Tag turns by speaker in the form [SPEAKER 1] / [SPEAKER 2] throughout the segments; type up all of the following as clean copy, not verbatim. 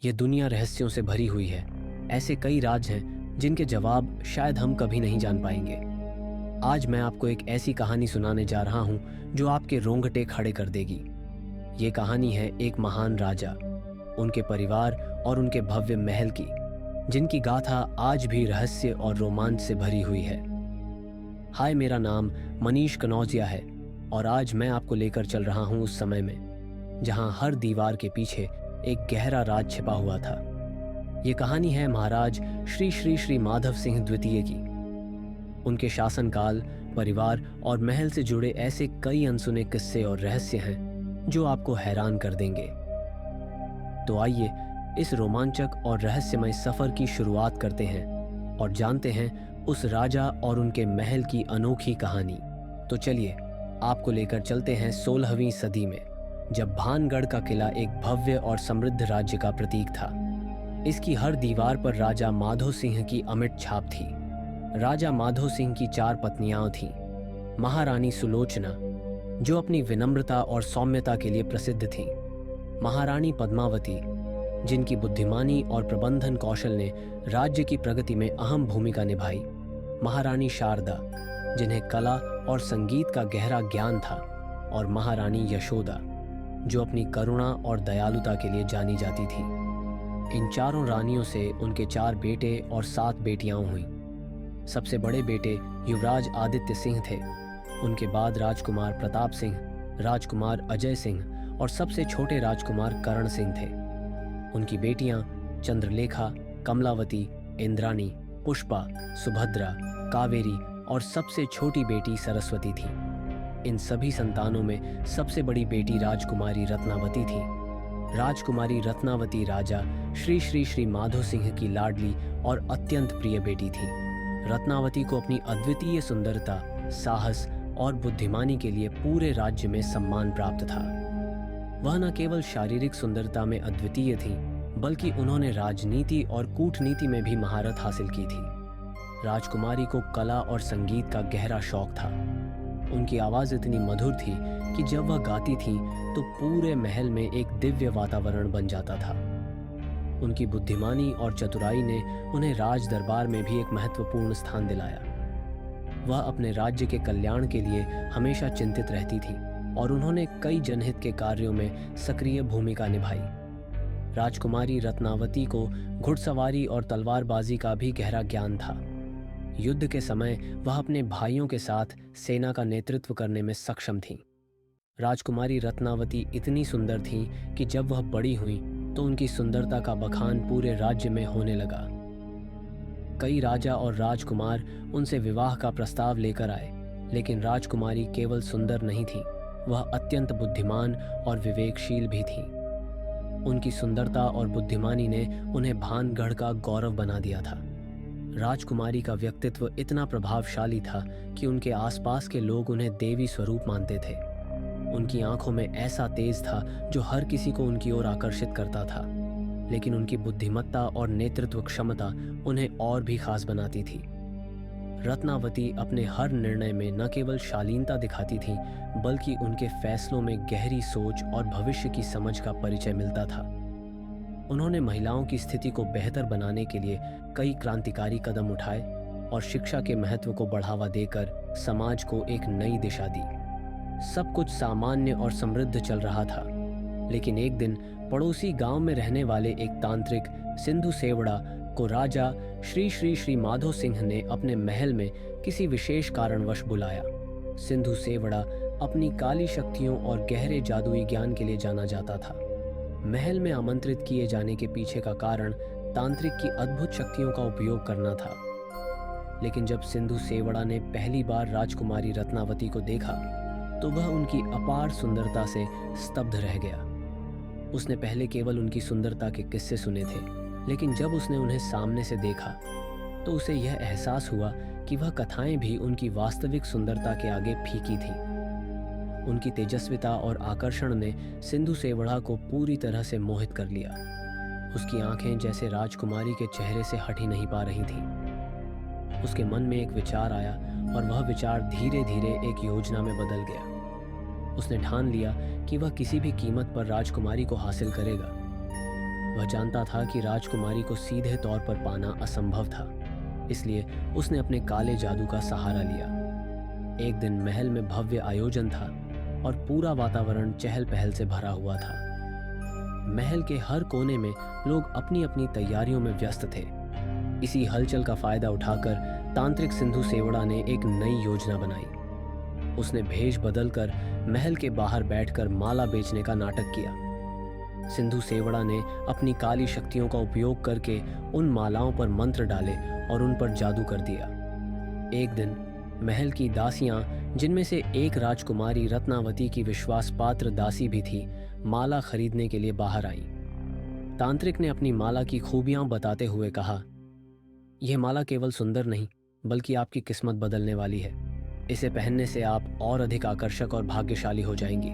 [SPEAKER 1] ये दुनिया रहस्यों से भरी हुई है। ऐसे कई राज हैं जिनके जवाब शायद हम कभी नहीं जान पाएंगे। आज मैं आपको एक ऐसी कहानी सुनाने जा रहा हूं जो आपके रोंगटे खड़े कर देगी। ये कहानी है एक महान राजा, उनके परिवार और उनके भव्य महल की, जिनकी गाथा आज भी रहस्य और रोमांच से भरी हुई है। हाय, मेरा नाम मनीष कनौजिया है और आज मैं आपको लेकर चल रहा हूं उस समय में जहां हर दीवार के पीछे एक गहरा राज छिपा हुआ था। ये कहानी है महाराज श्री श्री श्री माधव सिंह द्वितीय की। उनके शासनकाल, परिवार और महल से जुड़े ऐसे कई अनसुने किस्से और रहस्य हैं जो आपको हैरान कर देंगे। तो आइए इस रोमांचक और रहस्यमय सफर की शुरुआत करते हैं और जानते हैं उस राजा और उनके महल की अनोखी कहानी। तो चलिए आपको लेकर चलते हैं 16वीं सदी में, जब भानगढ़ का किला एक भव्य और समृद्ध राज्य का प्रतीक था। इसकी हर दीवार पर राजा माधो सिंह की अमिट छाप थी। राजा माधो सिंह की 4 पत्नियां थीं। महारानी सुलोचना, जो अपनी विनम्रता और सौम्यता के लिए प्रसिद्ध थीं। महारानी पद्मावती, जिनकी बुद्धिमानी और प्रबंधन कौशल ने राज्य की प्रगति में अहम भूमिका निभाई। महारानी शारदा, जिन्हें कला और संगीत का गहरा ज्ञान था। और महारानी यशोदा, जो अपनी करुणा और दयालुता के लिए जानी जाती थी। इन चारों रानियों से उनके 4 बेटे और 7 बेटियां हुईं। सबसे बड़े बेटे युवराज आदित्य सिंह थे। उनके बाद राजकुमार प्रताप सिंह, राजकुमार अजय सिंह और सबसे छोटे राजकुमार करण सिंह थे। उनकी बेटियां चंद्रलेखा, कमलावती, इंद्राणी, पुष्पा, सुभद्रा, कावेरी और सबसे छोटी बेटी सरस्वती थी। इन सभी संतानों में सबसे बड़ी बेटी राजकुमारी रत्नावती थी। राजकुमारी रत्नावती राजा श्री श्री श्री माधो सिंह की लाडली और अत्यंत प्रिय बेटी थी। रत्नावती को अपनी अद्वितीय सुंदरता, साहस और बुद्धिमानी के लिए पूरे राज्य में सम्मान प्राप्त था। वह न केवल शारीरिक सुंदरता में अद्वितीय थी, बल्कि उन्होंने राजनीति और कूटनीति में भी महारत हासिल की थी। राजकुमारी को कला और संगीत का गहरा शौक था। उनकी आवाज़ इतनी मधुर थी कि जब वह गाती थीं तो पूरे महल में एक दिव्य वातावरण बन जाता था। उनकी बुद्धिमानी और चतुराई ने उन्हें राज दरबार में भी एक महत्वपूर्ण स्थान दिलाया। वह अपने राज्य के कल्याण के लिए हमेशा चिंतित रहती थी और उन्होंने कई जनहित के कार्यों में सक्रिय भूमिका निभाई। राजकुमारी रत्नावती को घुड़सवारी और तलवारबाजी का भी गहरा ज्ञान था। युद्ध के समय वह अपने भाइयों के साथ सेना का नेतृत्व करने में सक्षम थीं। राजकुमारी रत्नावती इतनी सुंदर थीं कि जब वह बड़ी हुईं तो उनकी सुंदरता का बखान पूरे राज्य में होने लगा। कई राजा और राजकुमार उनसे विवाह का प्रस्ताव लेकर आए, लेकिन राजकुमारी केवल सुंदर नहीं थी, वह अत्यंत बुद्धिमान और विवेकशील भी थीं। उनकी सुंदरता और बुद्धिमानी ने उन्हें भानगढ़ का गौरव बना दिया था। राजकुमारी का व्यक्तित्व इतना प्रभावशाली था कि उनके आसपास के लोग उन्हें देवी स्वरूप मानते थे। उनकी आंखों में ऐसा तेज था जो हर किसी को उनकी ओर आकर्षित करता था, लेकिन उनकी बुद्धिमत्ता और नेतृत्व क्षमता उन्हें और भी खास बनाती थी। रत्नावती अपने हर निर्णय में न केवल शालीनता दिखाती थी, बल्कि उनके फैसलों में गहरी सोच और भविष्य की समझ का परिचय मिलता था। उन्होंने महिलाओं की स्थिति को बेहतर बनाने के लिए कई क्रांतिकारी कदम उठाए और शिक्षा के महत्व को बढ़ावा देकर समाज को एक नई दिशा दी। सब कुछ सामान्य और समृद्ध चल रहा था, लेकिन एक दिन पड़ोसी गांव में रहने वाले एक तांत्रिक सिंधु सेवड़ा को राजा श्री श्री श्री माधो सिंह ने अपने महल में किसी विशेष कारणवश बुलाया। सिंधु सेवड़ा अपनी काली शक्तियों और गहरे जादुई ज्ञान के लिए जाना जाता था। महल में आमंत्रित किए जाने के पीछे का कारण तांत्रिक की अद्भुत शक्तियों का उपयोग करना था। लेकिन जब सिंधु सेवड़ा ने पहली बार राजकुमारी रत्नावती को देखा तो वह उनकी अपार सुंदरता से स्तब्ध रह गया। उसने पहले केवल उनकी सुंदरता के किस्से सुने थे, लेकिन जब उसने उन्हें सामने से देखा तो उसे यह एहसास हुआ कि वह कथाएं भी उनकी वास्तविक सुंदरता के आगे फीकी थीं। उनकी तेजस्विता और आकर्षण ने सिंधु सेवड़ा को पूरी तरह से मोहित कर लिया। उसकी आंखें जैसे राजकुमारी के चेहरे से हट ही नहीं पा रही थीं। उसके मन में एक विचार आया और वह विचार धीरे धीरे एक योजना में बदल गया। उसने ठान लिया कि वह किसी भी कीमत पर राजकुमारी को हासिल करेगा। वह जानता था कि राजकुमारी को सीधे तौर पर पाना असंभव था, इसलिए उसने अपने काले जादू का सहारा लिया। एक दिन महल में भव्य आयोजन था और पूरा वातावरण चहल पहल से भरा हुआ था। महल के हर कोने में लोग अपनी अपनी तैयारियों में व्यस्त थे। इसी हलचल का फायदा उठाकर तांत्रिक सिंधु सेवड़ा ने एक नई योजना बनाई। उसने भेष बदलकर महल के बाहर बैठकर माला बेचने का नाटक किया। सिंधु सेवड़ा ने अपनी काली शक्तियों का उपयोग करके उन मालाओं पर मंत्र डाले और उन पर जादू कर दिया। एक दिन महल की दासियां, जिनमें से एक राजकुमारी रत्नावती की विश्वास पात्र दासी भी थी, माला खरीदने के लिए बाहर आईं। तांत्रिक ने अपनी माला की खूबियां बताते हुए कहा, यह माला केवल सुंदर नहीं बल्कि आपकी किस्मत बदलने वाली है। इसे पहनने से आप और अधिक आकर्षक और भाग्यशाली हो जाएंगी।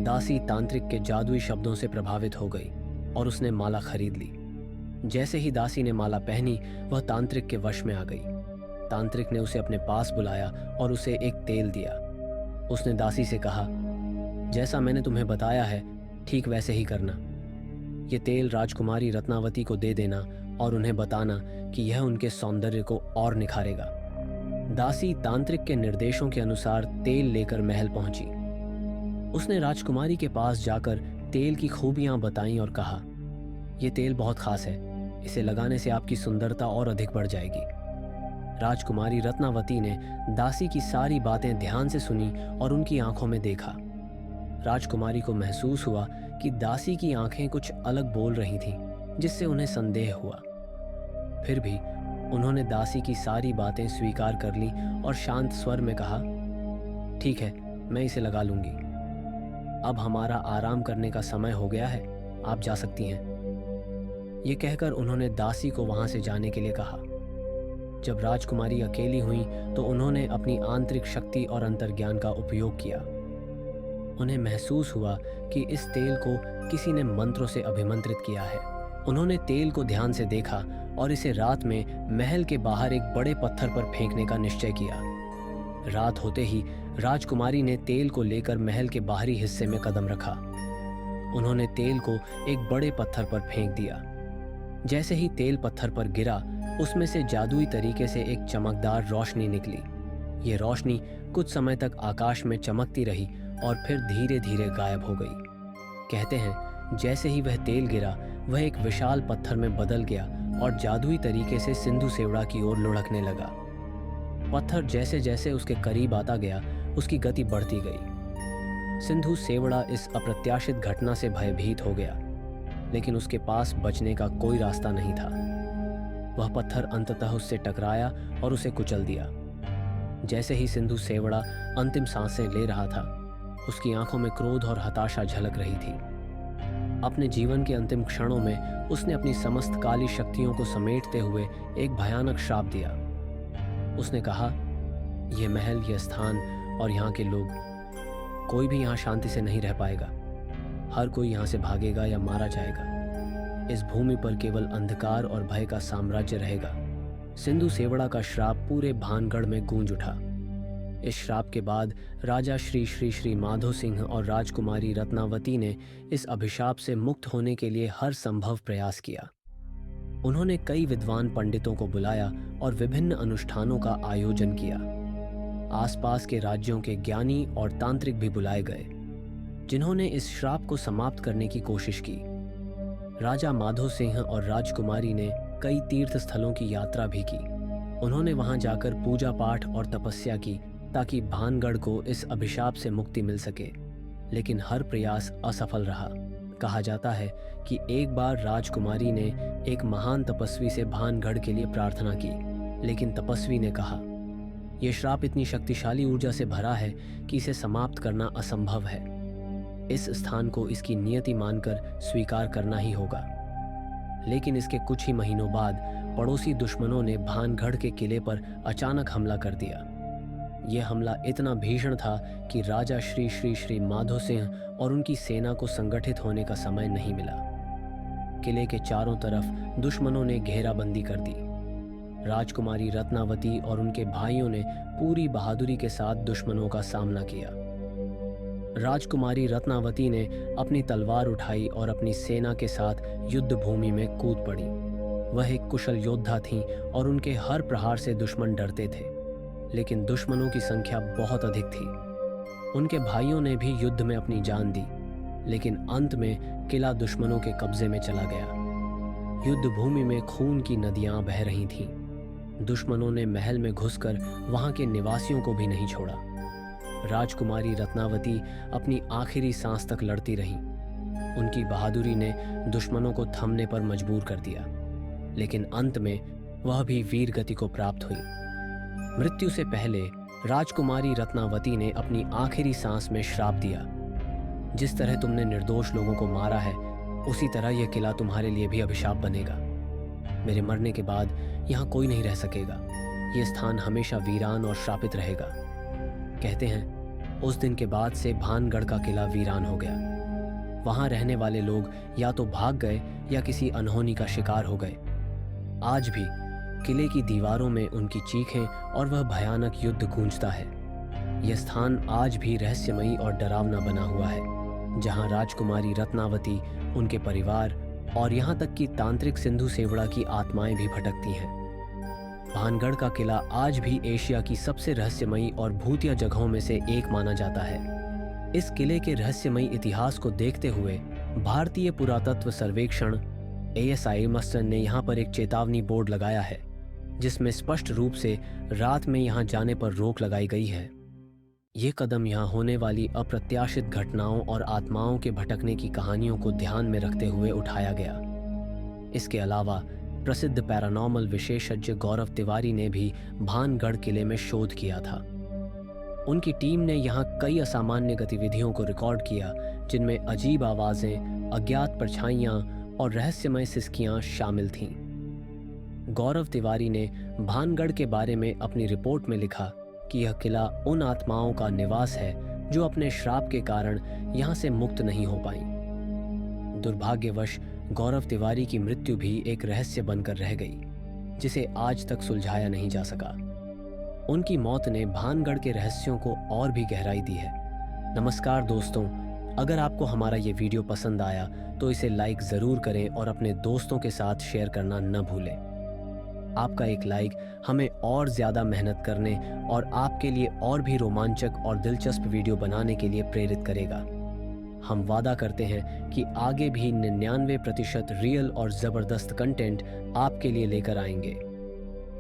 [SPEAKER 1] दासी तांत्रिक के जादुई शब्दों से प्रभावित हो गई और उसने माला खरीद ली। जैसे ही दासी ने माला पहनी, वह तांत्रिक के वश में आ गई। तांत्रिक ने उसे अपने पास बुलाया और उसे एक तेल दिया। उसने दासी से कहा, जैसा मैंने तुम्हें बताया है ठीक वैसे ही करना। ये तेल राजकुमारी रत्नावती को दे देना और उन्हें बताना कि यह उनके सौंदर्य को और निखारेगा। दासी तांत्रिक के निर्देशों के अनुसार तेल लेकर महल पहुंची। उसने राजकुमारी के पास जाकर तेल की खूबियां बताईं और कहा, यह तेल बहुत खास है, इसे लगाने से आपकी सुंदरता और अधिक बढ़ जाएगी। राजकुमारी रत्नावती ने दासी की सारी बातें ध्यान से सुनी और उनकी आंखों में देखा। राजकुमारी को महसूस हुआ कि दासी की आंखें कुछ अलग बोल रही थीं, जिससे उन्हें संदेह हुआ। फिर भी उन्होंने दासी की सारी बातें स्वीकार कर लीं और शांत स्वर में कहा, ठीक है, मैं इसे लगा लूंगी। अब हमारा आराम करने का समय हो गया है, आप जा सकती हैं। ये कहकर उन्होंने दासी को वहां से जाने के लिए कहा। जब राजकुमारी अकेली हुई तो उन्होंने अपनी आंतरिक शक्ति और अंतर्ज्ञान का उपयोग किया। उन्हें महसूस हुआ कि इस तेल को किसी ने मंत्रों से अभिमंत्रित किया है। उन्होंने तेल को ध्यान से देखा और इसे रात में महल के बाहर एक बड़े पत्थर पर फेंकने का निश्चय किया। रात होते ही राजकुमारी ने तेल को लेकर महल के बाहरी हिस्से में कदम रखा। उन्होंने तेल को एक बड़े पत्थर पर फेंक दिया। जैसे ही तेल पत्थर पर गिरा, उसमें से जादुई तरीके से एक चमकदार रोशनी निकली। ये रोशनी कुछ समय तक आकाश में चमकती रही और फिर धीरे धीरे गायब हो गई। कहते हैं, जैसे ही वह तेल गिरा, वह एक विशाल पत्थर में बदल गया और जादुई तरीके से सिंधु सेवड़ा की ओर लुढ़कने लगा। पत्थर जैसे जैसे उसके करीब आता गया, उसकी गति बढ़ती गई। सिंधु सेवड़ा इस अप्रत्याशित घटना से भयभीत हो गया, लेकिन उसके पास बचने का कोई रास्ता नहीं था। वह पत्थर अंततः उससे टकराया और उसे कुचल दिया। जैसे ही सिंधु सेवड़ा अंतिम सांसें ले रहा था, उसकी आंखों में क्रोध और हताशा झलक रही थी। अपने जीवन के अंतिम क्षणों में उसने अपनी समस्त काली शक्तियों को समेटते हुए एक भयानक श्राप दिया। उसने कहा, यह महल, यह स्थान और यहाँ के लोग, कोई भी यहाँ शांति से नहीं रह पाएगा। हर कोई यहाँ से भागेगा या मारा जाएगा। इस भूमि पर केवल अंधकार और भय का साम्राज्य रहेगा। सिंधु सेवड़ा का श्राप पूरे भानगढ़ में गूंज उठा। इस श्राप के बाद राजा श्री श्री श्री माधो सिंह और राजकुमारी रत्नावती ने इस अभिशाप से मुक्त होने के लिए हर संभव प्रयास किया। उन्होंने कई विद्वान पंडितों को बुलाया और विभिन्न अनुष्ठानों का आयोजन किया। आसपास के राज्यों के ज्ञानी और तांत्रिक भी बुलाए गए, जिन्होंने इस श्राप को समाप्त करने की कोशिश की। राजा माधो सिंह और राजकुमारी ने कई तीर्थ स्थलों की यात्रा भी की। उन्होंने वहां जाकर पूजा पाठ और तपस्या की ताकि भानगढ़ को इस अभिशाप से मुक्ति मिल सके, लेकिन हर प्रयास असफल रहा। कहा जाता है कि एक बार राजकुमारी ने एक महान तपस्वी से भानगढ़ के लिए प्रार्थना की, लेकिन तपस्वी ने कहा, यह श्राप इतनी शक्तिशाली ऊर्जा से भरा है कि इसे समाप्त करना असंभव है। इस स्थान को इसकी नियति मानकर स्वीकार करना ही होगा। लेकिन इसके कुछ ही महीनों बाद पड़ोसी दुश्मनों ने भानगढ़ के किले पर अचानक हमला कर दिया। यह हमला इतना भीषण था कि राजा श्री श्री श्री माधो सिंह और उनकी सेना को संगठित होने का समय नहीं मिला। किले के चारों तरफ दुश्मनों ने घेराबंदी कर दी। राजकुमारी रत्नावती और उनके भाइयों ने पूरी बहादुरी के साथ दुश्मनों का सामना किया। राजकुमारी रत्नावती ने अपनी तलवार उठाई और अपनी सेना के साथ युद्ध भूमि में कूद पड़ी। वह एक कुशल योद्धा थीं और उनके हर प्रहार से दुश्मन डरते थे, लेकिन दुश्मनों की संख्या बहुत अधिक थी। उनके भाइयों ने भी युद्ध में अपनी जान दी, लेकिन अंत में किला दुश्मनों के कब्जे में चला गया। युद्ध भूमि में खून की नदियां बह रही थीं। दुश्मनों ने महल में घुसकर वहां के निवासियों को भी नहीं छोड़ा। राजकुमारी रत्नावती अपनी आखिरी सांस तक लड़ती रहीं। उनकी बहादुरी ने दुश्मनों को थमने पर मजबूर कर दिया, लेकिन अंत में वह भी वीर गति को प्राप्त हुई। मृत्यु से पहले राजकुमारी रत्नावती ने अपनी आखिरी सांस में श्राप दिया, जिस तरह तुमने निर्दोष लोगों को मारा है, उसी तरह यह किला तुम्हारे लिए भी अभिशाप बनेगा। मेरे मरने के बाद यहाँ कोई नहीं रह सकेगा। यह स्थान हमेशा वीरान और श्रापित रहेगा। कहते हैं उस दिन के बाद से भानगढ़ का किला वीरान हो गया। वहां रहने वाले लोग या तो भाग गए या किसी अनहोनी का शिकार हो गए। आज भी किले की दीवारों में उनकी चीखें और वह भयानक युद्ध गूंजता है। यह स्थान आज भी रहस्यमयी और डरावना बना हुआ है, जहां राजकुमारी रत्नावती, उनके परिवार और यहाँ तक कि तांत्रिक सिंधु सेवड़ा की आत्माएं भी भटकती हैं। भानगढ़ का किला आज भी एशिया की सबसे रहस्यमयी और भूतिया जगहों में से एक माना जाता है। इस किले के रहस्यमयी इतिहास को देखते हुए भारतीय पुरातत्व सर्वेक्षण ASI मस्टर ने यहाँ पर एक चेतावनी बोर्ड लगाया है, जिसमें स्पष्ट रूप से रात में यहाँ जाने पर रोक लगाई गई है। ये कदम यहाँ होने वाली अप्रत्याशित घटनाओं और आत्माओं के भटकने की कहानियों को ध्यान में रखते हुए उठाया गया। इसके अलावा प्रसिद्ध पैरानॉर्मल विशेषज्ञ गौरव तिवारी ने भी भानगढ़ किले में शोध किया था। उनकी टीम ने यहाँ कई असामान्य गतिविधियों को रिकॉर्ड किया, जिनमें अजीब आवाजें, अज्ञात परछाइयाँ और रहस्यमय सिसकियाँ शामिल थीं। गौरव तिवारी ने भानगढ़ के बारे में अपनी रिपोर्ट में लिखा कि यह किला उन आत्माओं का निवास है जो अपने श्राप के कारण यहाँ से मुक्त नहीं हो पाईं। दुर्भाग्यवश गौरव तिवारी की मृत्यु भी एक रहस्य बनकर रह गई, जिसे आज तक सुलझाया नहीं जा सका। उनकी मौत ने भानगढ़ के रहस्यों को और भी गहराई दी है। नमस्कार दोस्तों, अगर आपको हमारा ये वीडियो पसंद आया तो इसे लाइक ज़रूर करें और अपने दोस्तों के साथ शेयर करना न भूलें। आपका एक लाइक हमें और ज़्यादा मेहनत करने और आपके लिए और भी रोमांचक और दिलचस्प वीडियो बनाने के लिए प्रेरित करेगा। हम वादा करते हैं कि आगे भी 99% रियल और ज़बरदस्त कंटेंट आपके लिए लेकर आएंगे।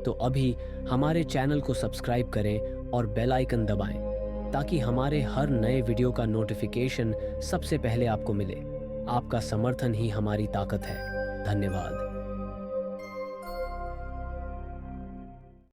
[SPEAKER 1] तो अभी हमारे चैनल को सब्सक्राइब करें और बेल आइकन दबाएं, ताकि हमारे हर नए वीडियो का नोटिफिकेशन सबसे पहले आपको मिले। आपका समर्थन ही हमारी ताकत है। धन्यवाद।